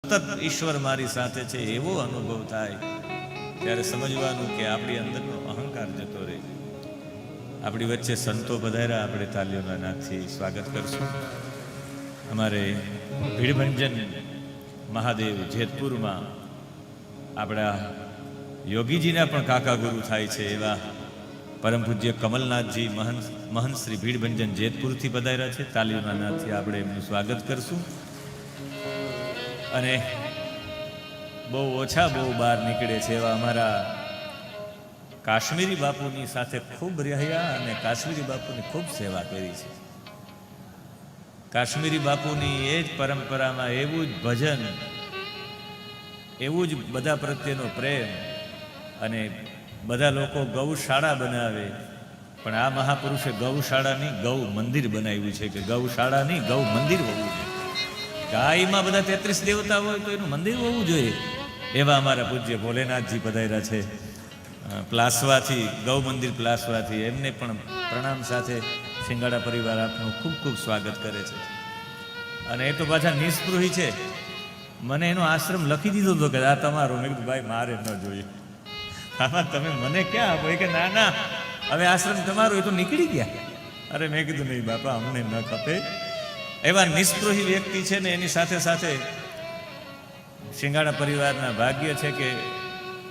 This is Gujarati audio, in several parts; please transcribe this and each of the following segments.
સતત ઈશ્વર મારી સાથે છે એવો અનુભવ થાય, ત્યારે સમજવાનું કે આપણી અંદરનો અહંકાર જતો રહે. આપણી વચ્ચે સંતો પધાર્યા, આપણે તાલીઓના નાદથી સ્વાગત કરશું. અમારે ભીડભંજન મહાદેવ જેતપુરમાં આપણા યોગીજીના પણ કાકા ગુરુ થાય છે એવા પરમ પૂજ્ય કમલનાથજી મહંત શ્રી ભીડભંજન જેતપુરથી પધાર્યા છે. તાલીઓના નાદથી આપણે એમનું સ્વાગત કરશું. અને બહુ ઓછા બહુ બહાર નીકળે છે એવા અમારા કાશ્મીરી બાપુની સાથે ખૂબ રહ્યા અને કાશ્મીરી બાપુની ખૂબ સેવા કરી છે. કાશ્મીરી બાપુની એ જ પરંપરામાં એવું જ ભજન, એવું જ બધા પ્રત્યેનો પ્રેમ, અને બધા લોકો ગૌશાળા બનાવે, પણ આ મહાપુરુષે ગૌશાળાની ગૌ મંદિર બનાવ્યું છે કે ગૌશાળાની ગૌ મંદિર હોવું જોઈએ. ગાયમાં બધા 33 દેવતા હોય તો એનું મંદિર હોવું જોઈએ. એવા અમારા પૂજ્ય ભોલેનાથજી પધાર્યા છે પ્લાસવાથી, ગૌ મંદિર પ્લાસવાથી. એમને પણ પ્રણામ સાથે શિંગાડા પરિવાર આપનું ખૂબ ખૂબ સ્વાગત કરે છે. અને એ તો પાછા નિસ્પૃહી છે. મને એનો આશ્રમ લખી દીધો હતો કે આ તમારો. મેં કીધું ભાઈ મારે ન જોઈએ, આમાં તમે મને ક્યાં આપો? કે ના ના, હવે આશ્રમ તમારો, એ તો નીકળી ગયા. અરે મેં કીધું નહીં બાપા, અમને ન ખપે. એવા નિસ્પૃહી વ્યક્તિ છે ને એની સાથે સાથે શિંગાડા પરિવારના ભાગ્ય છે કે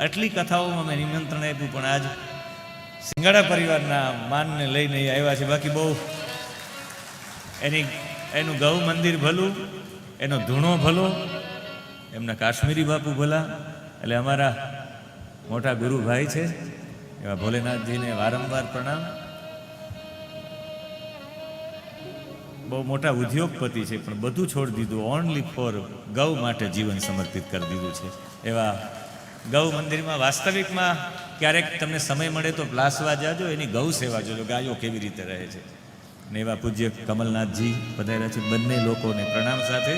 આટલી કથાઓમાં મેં નિમંત્રણ આપ્યું, પણ આજ શિંગાડા પરિવારના માનને લઈને આવ્યા છે. બાકી બહુ એનું ગૌ મંદિર ભલું, એનો ધૂણો ભલો, એમના કાશ્મીરી બાપુ ભલા. એટલે અમારા મોટા ગુરુભાઈ છે એવા ભોલેનાથજીને વારંવાર પ્રણામ. બહુ મોટા ઉદ્યોગપતિ છે, પણ બધું છોડી દીધું, ઓનલી ફોર ગૌ માટે જીવન સમર્પિત કરી દીધું છે. એવા ગૌ મંદિરમાં વાસ્તવિકમાં ક્યારેક તમને સમય મળે તો પ્લાસવા જાજો, એની ગૌ સેવા જોજો, ગાયો કેવી રીતે રહે છે. ને એવા પૂજ્ય કમલનાથજી પધાર્યા છે. બંને લોકોને પ્રણામ સાથે